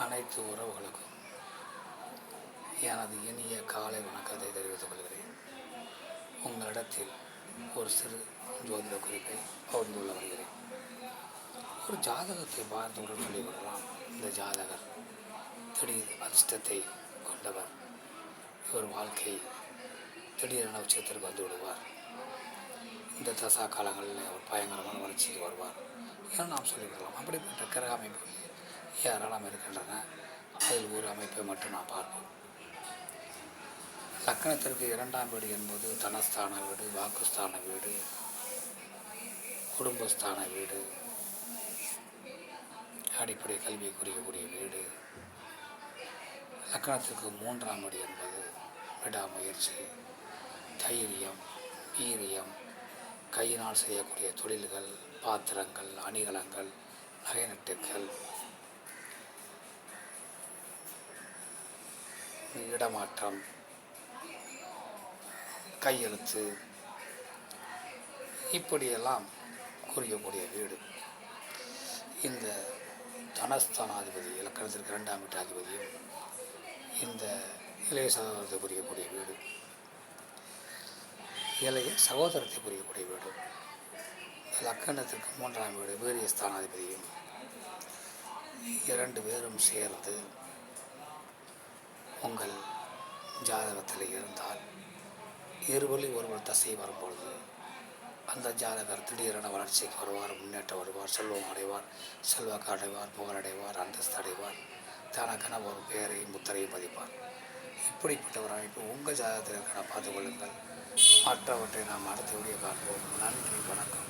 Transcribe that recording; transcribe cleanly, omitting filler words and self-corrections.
அனைத்து உறவுகளுக்கும் எனது இனிய காலை வணக்கத்தை தெரிவித்துக் கொள்கிறேன். உங்களிடத்தில் ஒரு சிறு ஜோதிட குறிப்பை பகிர்ந்துள்ள வருகிறேன். ஒரு ஜாதகத்தை பார்த்தவுடன் சொல்லிவிடலாம், இந்த ஜாதகர் திடீர் அதிர்ஷ்டத்தை கொண்டவர், இவர் வாழ்க்கை திடீரென உச்சத்திற்கு வந்து விடுவார், இந்த தசா காலங்களில் அவர் பயங்கரமான வளர்ச்சிக்கு வருவார் என நாம் சொல்லிவிடலாம். அப்படிப்பட்ட கிரக அமைப்புகள் ஏராளம் இருக்கின்றன. அதில் ஒரு அமைப்பை மட்டும் நாம் பார்ப்போம். லக்கணத்திற்கு 2ஆம் வீடு என்பது தனஸ்தான வீடு, வாக்குஸ்தான வீடு, குடும்பஸ்தான வீடு, அடிப்படை கல்வியை குறிக்கக்கூடிய வீடு. லக்கணத்திற்கு 3ஆம் வீடு என்பது விடாமுயற்சி, தைரியம், வீரியம், கையினால் செய்யக்கூடிய தொழில்கள், பாத்திரங்கள், அணிகலங்கள், நகைநட்டுக்கள், இடமாற்றம், கையெழுத்து, இப்படியெல்லாம் குறிக்கக்கூடிய வீடு. இந்த தனஸ்தானாதிபதி இலக்கணத்திற்கு 2ஆம் வீட்டு அதிபதியும் இந்த இளைய சகோதரத்தை குறிக்கக்கூடிய வீடு, இளைய சகோதரத்தை குறிக்கக்கூடிய வீடு. லக்கணத்திற்கு 3ஆம் வீடு வீரிய ஸ்தானாதிபதியும் 2 பேரும் சேர்ந்து உங்கள் ஜாதகத்தில் இருந்தால் இருவரில் ஒருவர் தசை வரும்பொழுது அந்த ஜாதகர் திடீரென வளர்ச்சிக்கு வருவார், முன்னேற்றம் வருவார், செல்வம் அடைவார், செல்வாக்கு அடைவார், புகழடைவார், அந்தஸ்து அடைவார், தனக்கென ஒரு பெயரை முத்திரையும் பதிப்பார். இப்படிப்பட்ட ஒரு அமைப்பு உங்கள் ஜாதகத்தில் இருக்கிற பார்த்துக் கொள்ளுங்கள். மற்றவற்றை நாம் அடுத்த வீடியோ பார்ப்போம். நன்றி, வணக்கம்.